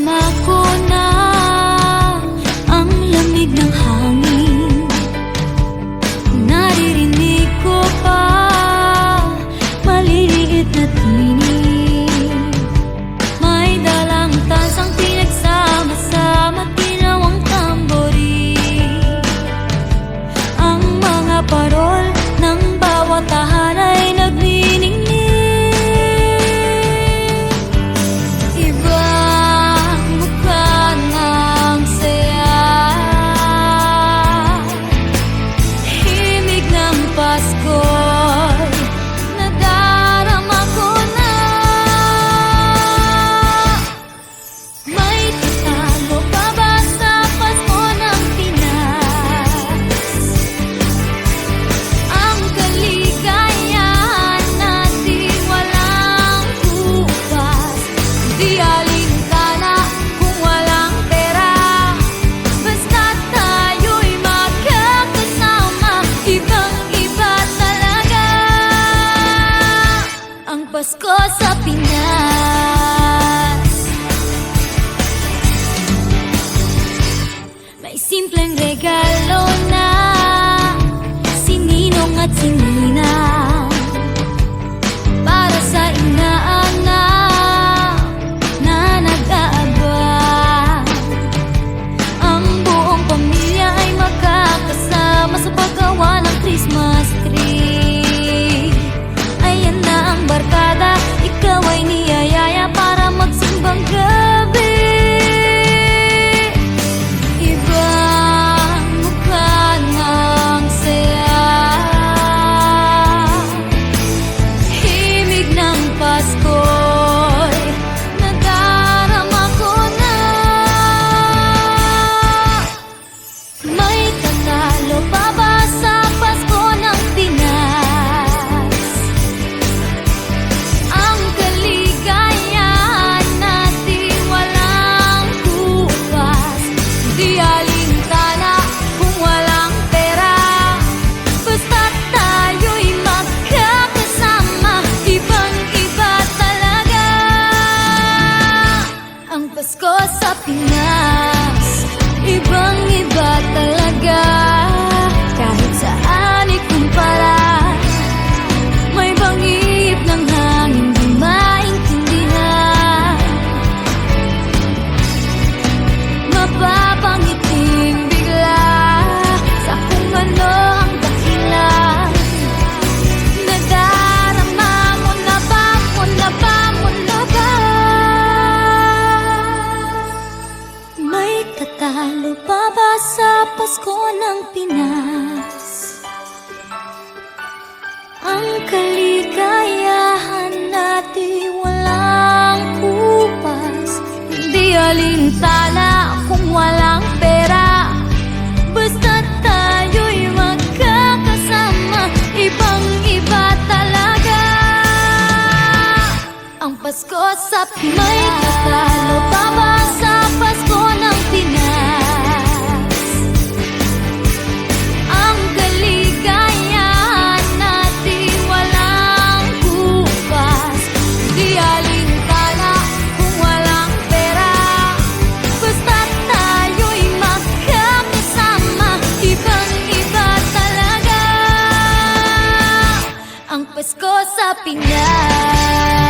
Nadarama ko na ang lamig ng hangin. Naririnig ko pa maliliit na tinig. May dalang tansang pinagsama-sama, ginawang tamborin. Ang mga parol ng bawat tahan ay nagniningning. Ibang mukha ng saya, himig ng Pasko'y nadarama ko na. May tatalo pa ba sa Pasko ng Pinas? Ang kaligayahan natin walang bukas. Di alintana kung walang pera, basta't tayo'y magkakasama. Ibang-iba talaga ang Pasko sa Pinas. May simpleng regalo na sininong at sininang para sa inaanak na nag-aabang. Ang buong pamilya ay magkakasama sa paggawa ng Christmas tree. Ayan na ang barkada, ikaw ay niyayaya para magsimbang gabi. Ibang mukha ng saya, himig ng Pasko'y nadarama ko na. May tatalo pa ba sa Pasko ng Pinas? Ang kaligayahan natin walang bukas. Di alintana kung walang pera, basta't tayo'y magkakasama. Ibang-iba talaga ang Pasko sa Pinas. Ibang-iba talaga, kahit saan ikumpara. May bangip ng hangin di maintindihan, mapapangiting bigla sa kung ano ang dahilan. Nadarama mo na ba, mo na ba, mo na ba? May tatalo pa ba sa Pasko ng Pinas? Ang kaligayahan natin walang kupas. Hindi alintana kung walang pera, basta't tayo'y magkakasama. Ibang-iba talaga ang Pasko sa Pinas. May tatalo pa ba sa Pasko ng Pinas? Ang kaligayahan natin walang bukas. Di alintana kung walang pera, basta't tayo'y magkakasama. Ibang-iba talaga ang Pasko sa Pinas.